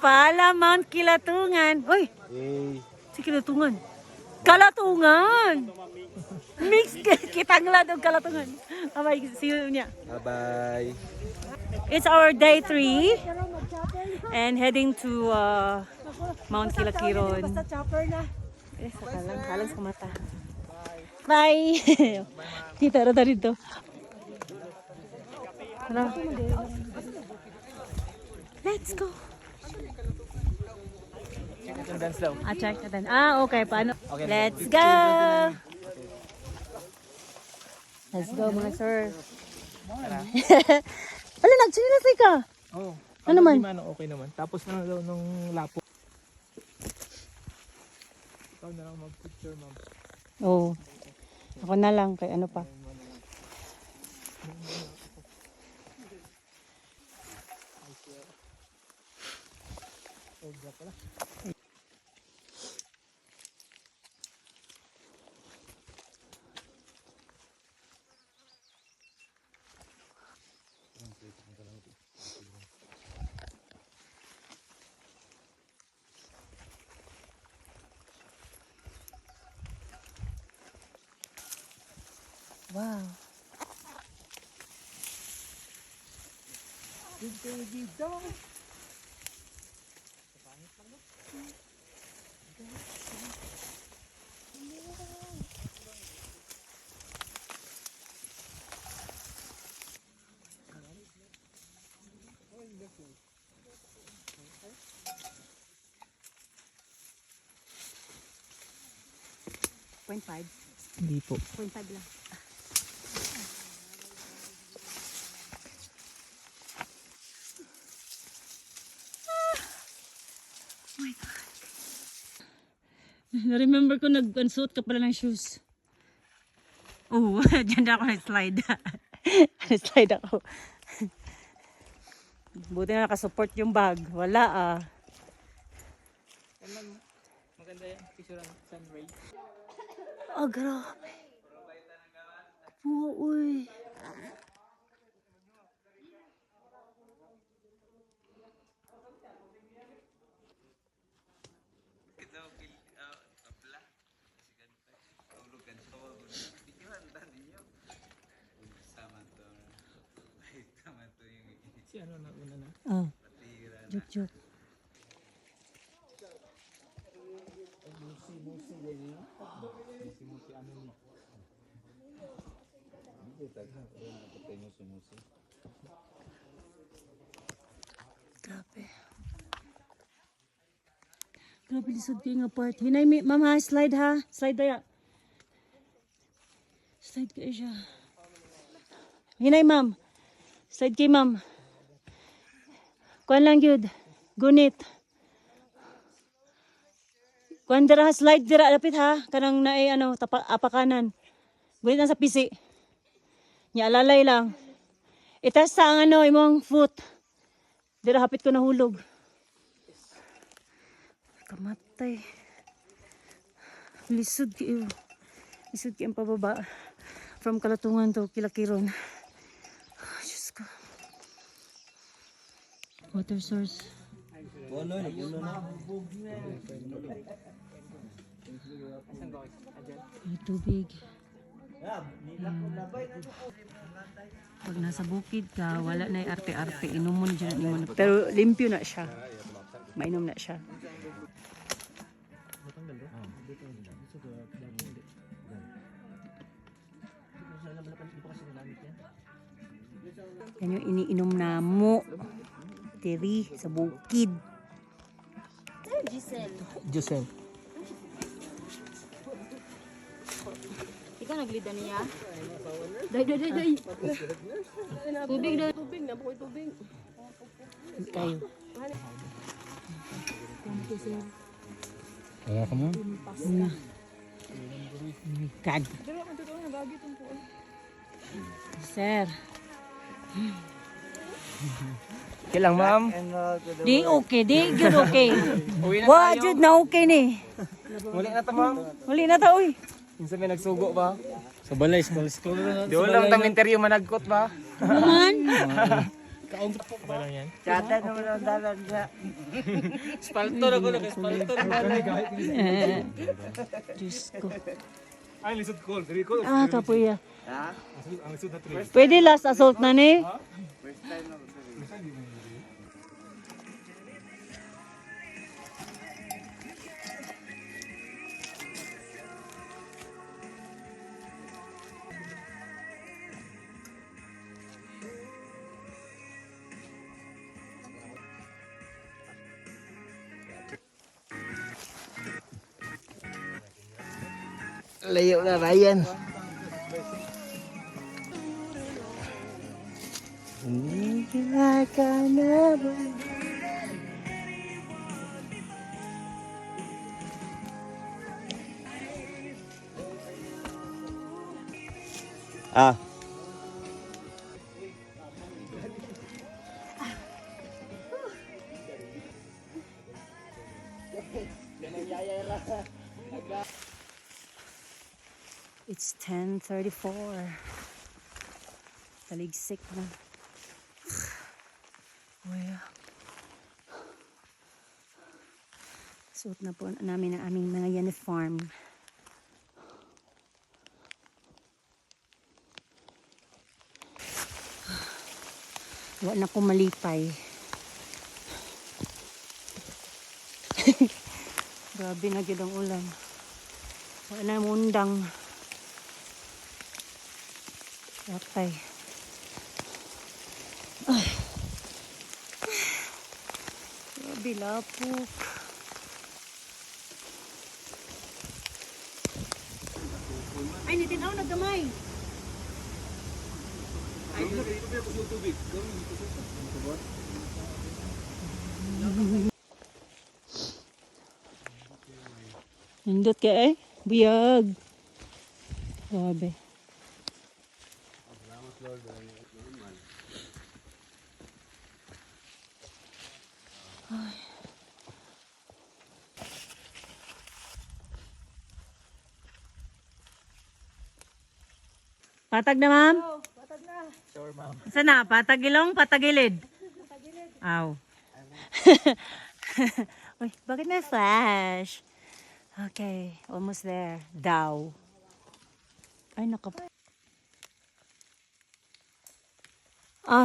Paalam, Mount Kilatungan. Uy, Hey. si Kilatungan. Kalatungan! Mix kitangla og Kalatungan. Bye, see you niya. Bye-bye. It's our day 3 and heading to Mount Kilakiron. Basta chopper na. Kalang sa mata. Bye! Kita rata dito. Tara. Let's go! Dance daw. Check natin. Okay. Paano? Okay. Let's go! Let's go, mga sir. Wala, nagsinisay ka. Oh. Ano naman? Okay naman. Tapos na daw nung lapo. Ikaw na lang mag-picture, ma'am. Oo. Ako na lang, kay ano pa. Wow. Point 5. Hindi po. Point 5 lang. Na-remember ko nag-suot ka pala ng shoes. Oo, dyan na ako nag-slide. Nag-slide ako. Buti na nakasupport yung bag. Wala Maganda yan. Picture ng sunray. grabe. Kapuha, uy. Si ano na una na? Joke. Grabe. Grabe, lisod kayo nga part. Hinay, ma'am ha, slide ha. Slide daya. Slide kayo siya. Hinay, ma'am. Slide kayo, ma'am. Kuan lang yun. Gunit. Kuan dira, slide dira. Lapit ha. Kanang naay, apakanan. Gunit na sa pisi. Alalay lang. Itas sa ang imong foot. Dira, hapit ko nahulog. Kamatay. Lisod kayo. Lisod kayo ang pababa. From Kalatungan to Kilakiron. Diyos ko. Water source. Ay, tubig. Pag nasa bukid ka, wala na yung arte-arte. Inumon dyan. Pero limpyo na siya. Mainom na siya. Yan yung iniinom na mo. Tiri sa bukid. Giselle. Ikaw naglida niya? Day. Tubig na. Tubig na, bukoy tubig. Kayo. Kaya ka mo? God. Sir. Okay lang, ma'am. Di okay. Di good okay. Wa jud na okay ni. Muli na to, ma'am. Huli na ta uy. Minsan may nagsugo ba? Sa balay, school na. Di lang tang interview managkot ba? Naman. Kaong ba lang yan? Tsada naman ang dalan siya. Spalto na ko na. Spalto na ko. Diyos ko. Ay, lisod ko. Diri ko. Ah, kapuya. Ha? Ang lisod na tree. Pwede last assault na ni? First time na. Layo na Ryan. Ah. It's 10:34. Taligsik na. Well, suot na po namin ang aming mga uniform. Wala na ko malipay. Grabe na gyud ang ulan. Wala na mundang. Okay. Ay. Grabe lapok. Ay, nitinaw na gamay. Nindot ka eh. Biyag. Grabe. Patag na, ma'am? Oo, patag na. Sure, ma'am. Saan na? Patagilong? Patagilid? Patagilid. Aw. Uy, bakit may flash? Okay, almost there. Daw. Ay,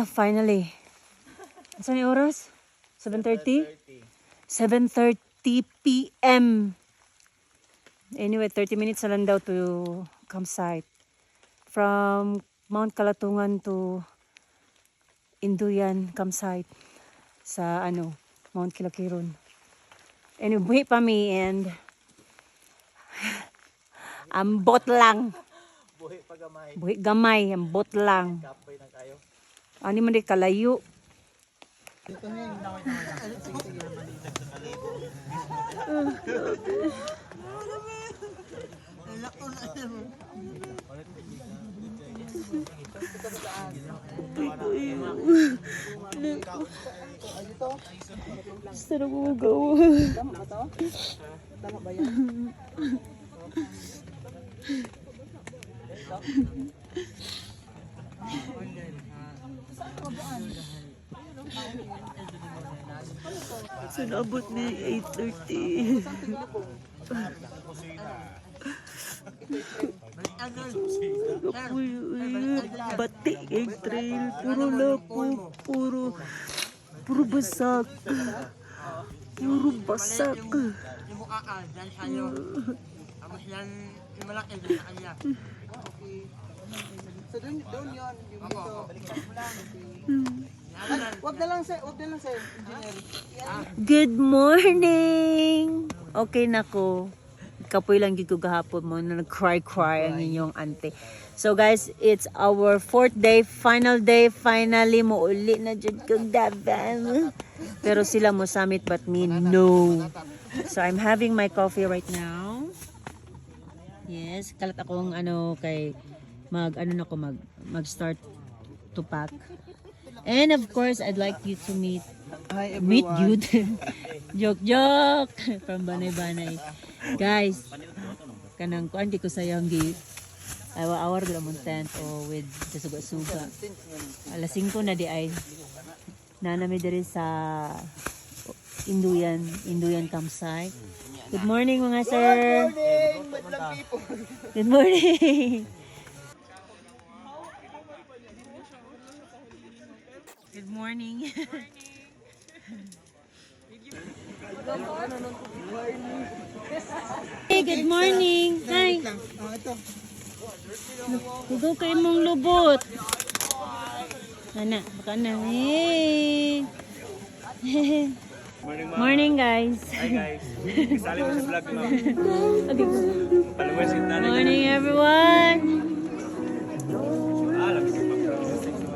finally. Saan yung oras? 7:30? 7:30 p.m. Anyway, 30 minutes na lang daw to campsite. From Mount Kalatungan to Induyan campsite sa Mount Kilakiron. Anyway, buhi pa mi and ambot lang. Buhi pa gamay. Buhi gamay, ambot lang. Kapoy na kayo. Ani man di kalayo. Sarap mo gawa. Tama ba to? Tama ba yan? So naabot ni 8:30. Bati ang trail, puro lapo, puro basak. Puro basak. Yung mukhaan, yan sa'yo. Tapos yan, yung malaki, yan sa kanya. So doon yun, yung dito. Wag na lang sir, engineer. Good morning! Okay na ko. Kapoy lang gid ko gahapon mo na nag-cry ang inyong ante. So guys, it's our 4th day, final day. Finally, mo uli na dyan kong daban. Pero sila mo summit but me, no. So I'm having my coffee right now. Yes, kalat akong kay mag-start to pack. And of course, I'd like you to meet you. Joke from Banay. Guys, kanang kuan di ko sayang gi awar gud among tent o with suga-suga. Alas 5 na di ay. Nanami diri sa Induyan campsite. Good morning mga sir. Good morning. Good morning. Hey, good morning. Hi. Hugo kay mong lubot. Ana, baka na. Hey. Morning guys. Hi guys. Kasali mo sa vlog ni Ma'am. Okay. Followers yung nanay. Morning everyone. Alam ko pa.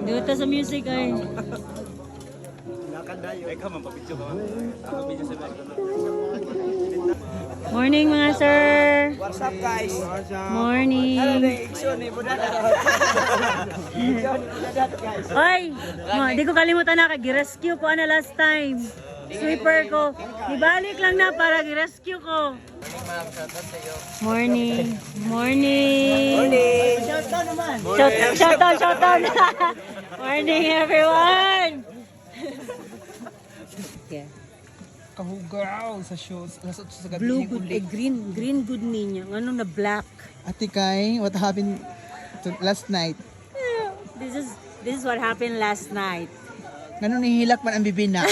Dito sa music ay. Ikaw man papidyo ka. Ako video sa vlog. Morning mga sir. What's up guys? Morning. Oy, di ko kalimutan na kag-rescue ko ana last time. Sweeper ko. Ibalik lang na para gi-rescue ko. Morning. Morning. Shout out naman. Shout out. Morning everyone. Yeah. Kahugaw sa shows. Sa gabi Blue good, green good niya. Ano na black. Ate Kai, what happened last night? This is what happened last night. Ganun nihilak man ang bibina.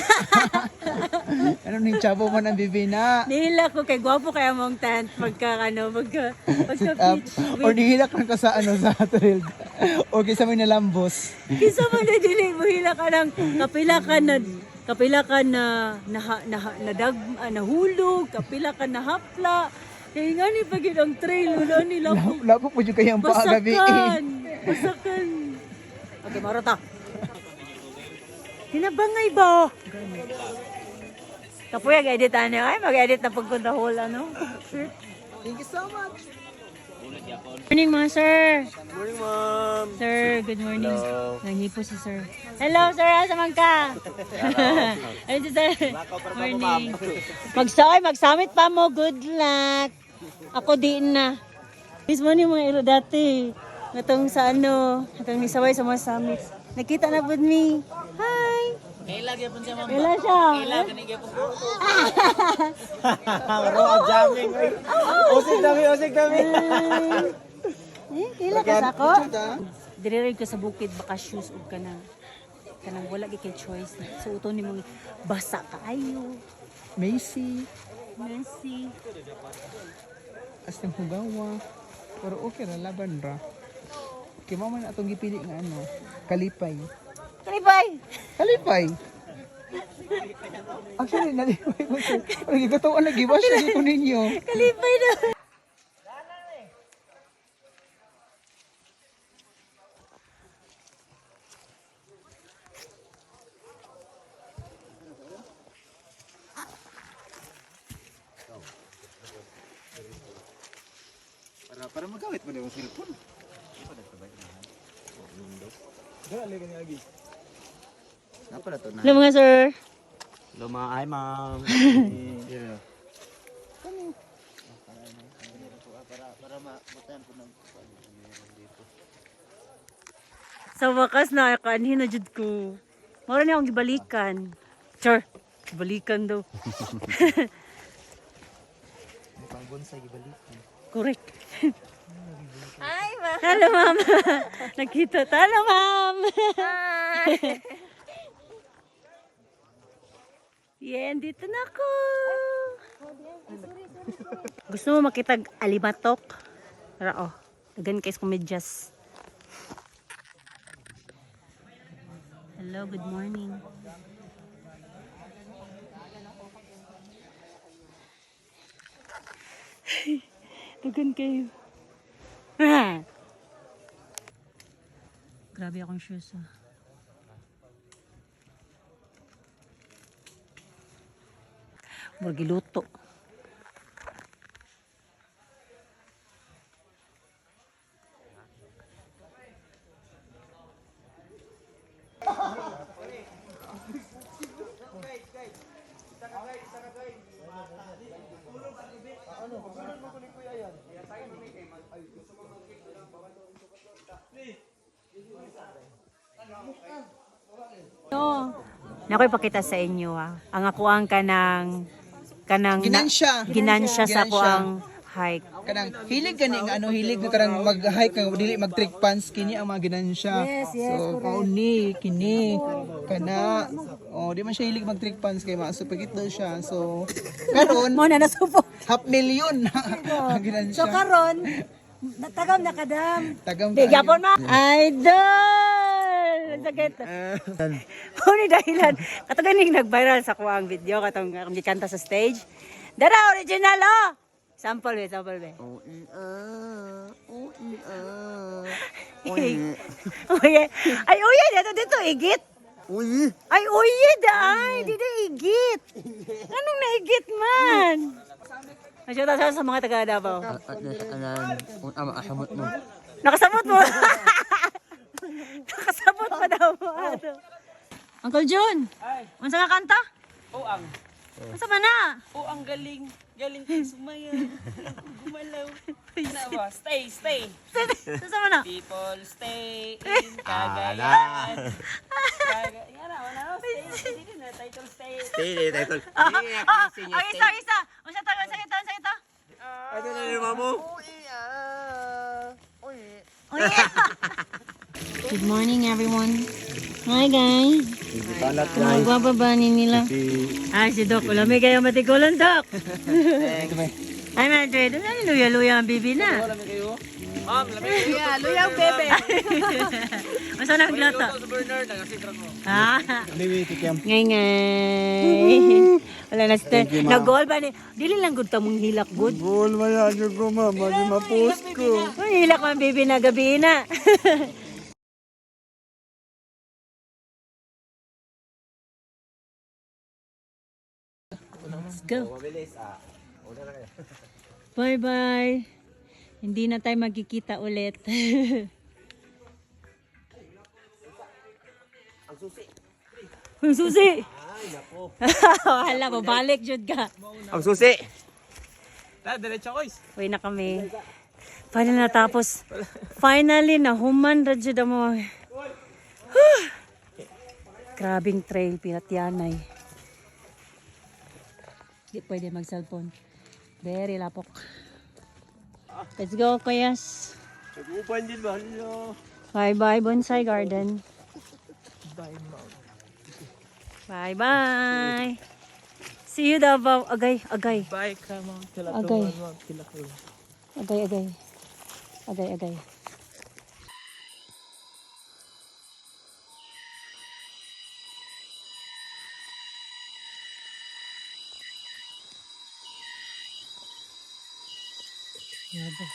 Ganun ni chabo man ang bibina. Nihila ko kay gwapo kaya mong tent pagka Sit up. Or nihilak man ka sa sa trail. O kisa may nalambos. Kisa mo na dili mo hila ka ng kapila ka na nahulog, kapila ka na hapla. Kaya nga ni pag ang trail wala nila ko. Lapo po yung kayang paagabi. Basakan. Okay, marata. Hinabangay ba? Kapuya, edit ano? Ay, mag-edit na pagpunta whole ano? Sure. Thank you so much. Morning mga sir. Morning Ma'am. Sir, good morning. Nangipo si sir. Hello sir, asa man ka? Ayun si sir. Morning. Mag-summit pa mo, good luck. Ako din na. This morning mga ilo dati. Natong sa natong nisaway sa mga summit. Nakita na po ni. Hi! Kaila siya. Kaila Road jamming. Osig dami. Kaila ka sa ako? Dire ko sa bukid baka shoes ug kanang wala kay choice na. So uton nimo basa kaayo. Macy. Messi. Astem hugawa. Pero okay ra laban ra. Kaya mo man atong gipili nga kalipay. Kalipay. Actually, nalipay ko siya. Parang gigatuan na giwas siya ko ninyo. Kalipay na. Para magawit mo yung cellphone. Hello mga sir. Hello mga hi Ma'am. Sa wakas na kanhin na jud ko. Mora ni akong gibalikan. Sure. Gibalikan daw. Pangbonsay gibalikan. Correct. Hi, ma'am. Hello, ma'am. Nakita. Hello, ma'am. Hi. Yan, dito na ako. Gusto mo makita alimatok? Tara, oh. Dagan kayo sa medyas. Hello, good morning. Dagan kayo. Grabe akong shoes ah. Magiluto. No. Nakoy pakita sa inyo ang ako ang kanang ginansya sa ako ang hike. Kanang hilig gani nga ano hilig nga kanang mag-hike nga dili mag-trick pants kini ang mga ginansya. So kauni kini kana di man siya hilig mag-trick pants kay maasupagit daw siya. So karon Mo na nasupo. half million ang ginansya. So karon natagam na kadam. Tagam Bigapon ma. Idol! Sakit. Ano dahilan? Kataganing nag-viral sa ko ang video katong gikanta sa stage. Dara original oh. Sample be. Uye. Ay uye dito igit. Uy! Ay uye ay dito igit. Anong naigit man? Masyado sa mga taga Davao. Ama ahamot mo. Nakasabot mo. Nakasabot pa daw mo. Uncle Jun, unsa nga kanta? Ang. Unsa man na? Ang galing. Galing kang sumaya. Gumalaw. Nawa, stay. Unsa man na? People stay in Cagayan. Cagayan na, wala na. Stay. Hindi na, title stay. Title. Isa. Unsa ito? Ano na yung mamo? Good morning everyone. Hi guys. Balat Magbababanin nila. Ay si Doc, wala may kayo matigulan Doc. Ay Madrid, luya-luya ang bibi na. Ma'am, lamig. Yeah, luyang bebe. Masa na magluto? Sa burner, nagasidran mo. Ngay. Wala na siya. Nag-goal ba ni? Dili lang good tamong hilak good. Goal maya nyo ko ma, mali ma-post ko. Uy, hilak man bibi na gabi na. Let's go. Bye-bye. Hindi na tayo magkikita ulit. Ang susi. Ay, nako. Hala, babalik jud ka. Ang susi. Diretso ko is. Uwi na kami. Finally natapos. Finally, nahuman ra jud mo. Grabing trail, Piratyanay. Di pwede mag-cellphone. Very lapok. Let's go, Kuyas. Nag-upan din ba? Hello. Bye-bye, Bonsai Garden. Bye-bye. See you, Davao. Agay. Bye, come on. Agay. Agay. Grabe.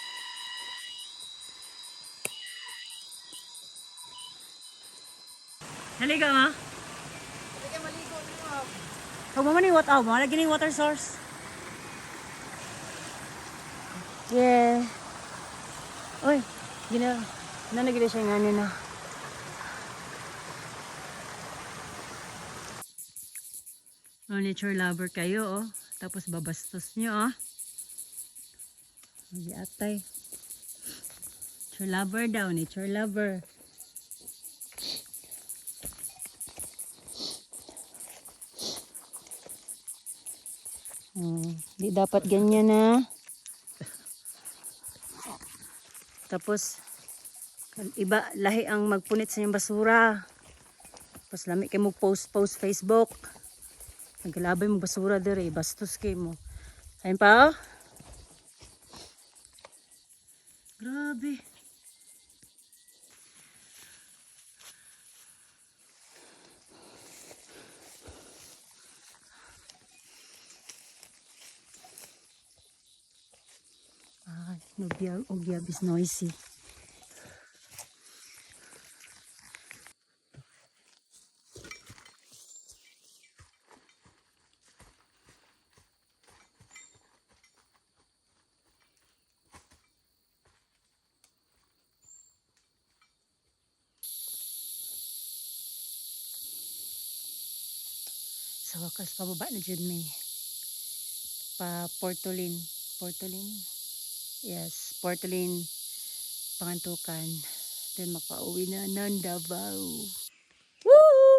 Halika ma. Huwag mo man yung water. Mo lagi yung water source. Yeah. Uy, nagila siya nga na. Oh, nature lover kayo, oh. Tapos babastos nyo, oh. Hindi atay. Nature lover daw, nature lover. Di dapat ganyan na. Tapos, iba, lahi ang magpunit sa inyong basura. Tapos, lami kayo mo post Facebook. Nagkalabay mo basura dire, bastos kayo mo. Ayun pa, oh. Grabe. Ugyab is noisy. Sa wakas, pababa na dyan may Portolin. Yes, Portolin Pangantukan. Then makauwi na ng Davao. Woo!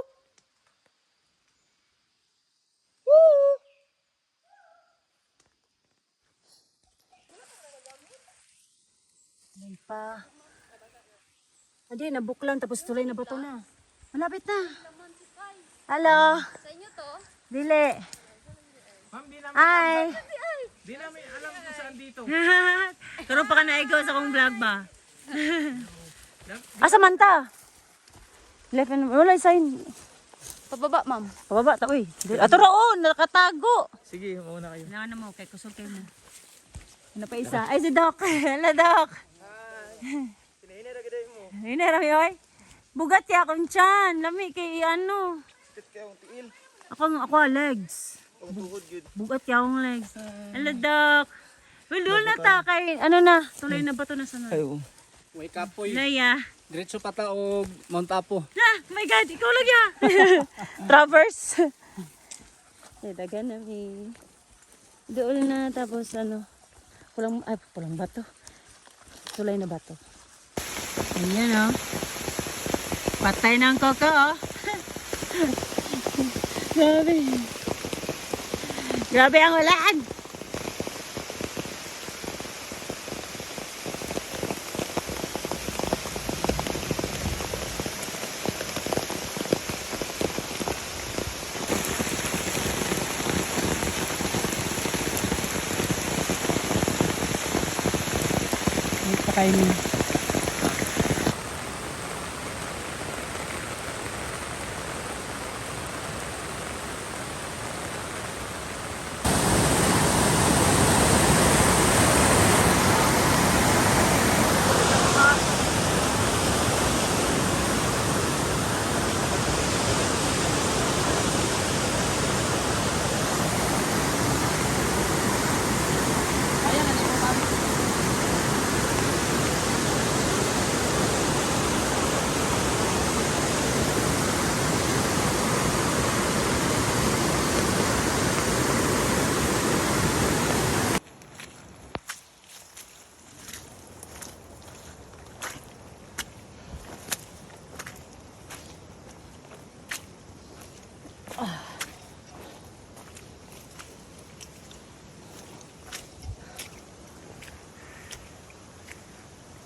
pa. Hindi, nabuklan tapos tulay na bato na. Malapit na. Hello. Sa inyo to? Dili. Ma'am, di namin, Ay. di namin alam kung saan dito. Karoon pa ka na ikaw sa kong vlog ba? Asa man ta? Left and wala sign. Pababa, ma'am. Pababa ta uy. Ato raon, nakatago. Sige, mauna kayo. Kailangan mo kay kusog kayo na. Ano pa isa? Ay si Doc. Hello Doc. Hinera mi oy. Bugat ya akong tiyan. Lami kay ano. Ako legs. Bugat ya akong legs. Hello Doc. Hulul na ta kay ano na, tuloy na ba to na sunod? Ayo. Wake up po. Laya. Diretso pa ta og Mount Apo. Ah, my God, ikaw lang ya. Traverse. Dagan na mi. Doon na tapos ano. Pulang bato. Tulay na bato. Ayan oh. Patay ng koko oh. Grabe. Grabe ang ulan. Pakainin.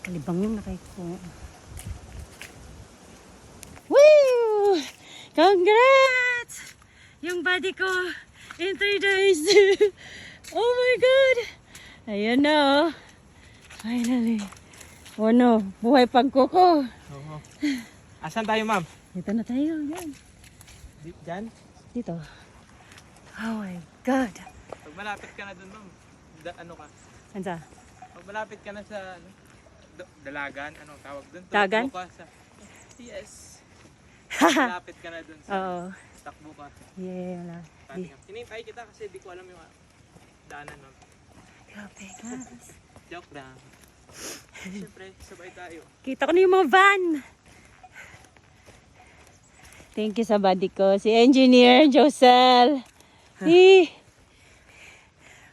Kalibangin na kayo po. Woo! Congrats! Yung body ko in 3 days. Oh my God! Ayan na oh. Finally. Oh no, buhay pang kuko. Oo. Asan tayo, ma'am? Dito na tayo. Yan. Diyan? Dito. Oh my God. Pag malapit ka na dun, ma'am, ano ka? Ansa? Pag malapit ka na sa dalagan, anong tawag dun? Dagan? Takbo ka sa... Yes. Malapit ka na dun sa... Oo. Takbo ka. Yeah, wala. Hinintay kita kasi di ko alam yung daanan, ma'am. Grabe, guys. Joke lang. Siyempre, sabay tayo. Kita ko na yung mga van. Thank you sa buddy ko. Si Engineer Josel. Next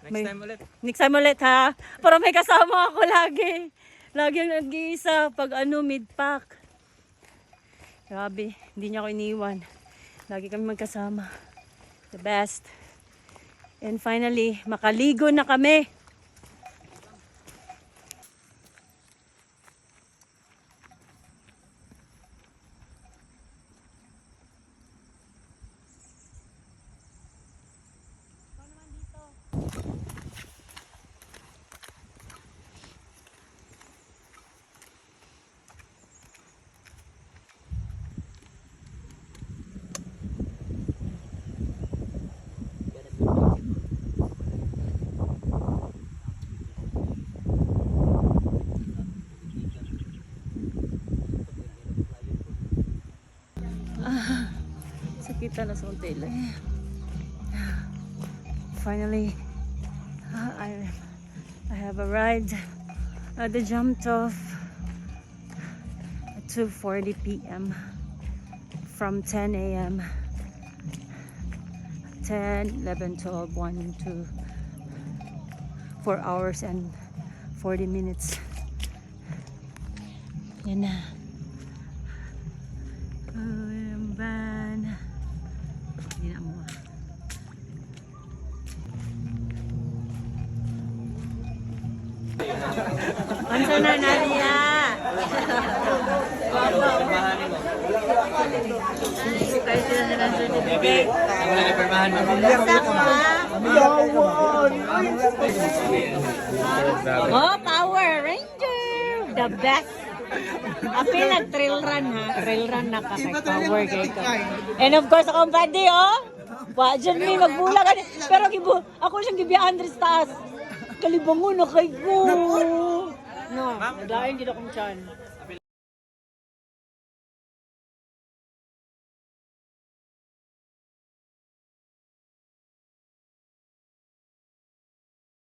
time ulit. Next time ulit ha. Para may kasama ako lagi. Lagi ang nag-iisa pag mid-pack. Grabe, hindi niya ako iniwan. Lagi kami magkasama. The best. And finally, makaligo na kami. Sakita na sa hotel. Finally, I have arrived at the jump off at 2:40 p.m. from 10 a.m. 10, 11, 12, 1, 2, 4 hours and 40 minutes. Yan na. Oh, yung van. Hindi na mo. Ansa na Nadia? Kayo sila nilang certificate. Basta ko ha. Oh, Power Ranger! The best! Apil nag-trail run ha. Trail run na ka kay Power kay ka. And of course, akong buddy, oh! Wa, dyan may magbulag. Pero ako siyang gibiyaan rin sa taas. Kalibangon na kay ko. No, dahil gina kong tiyan.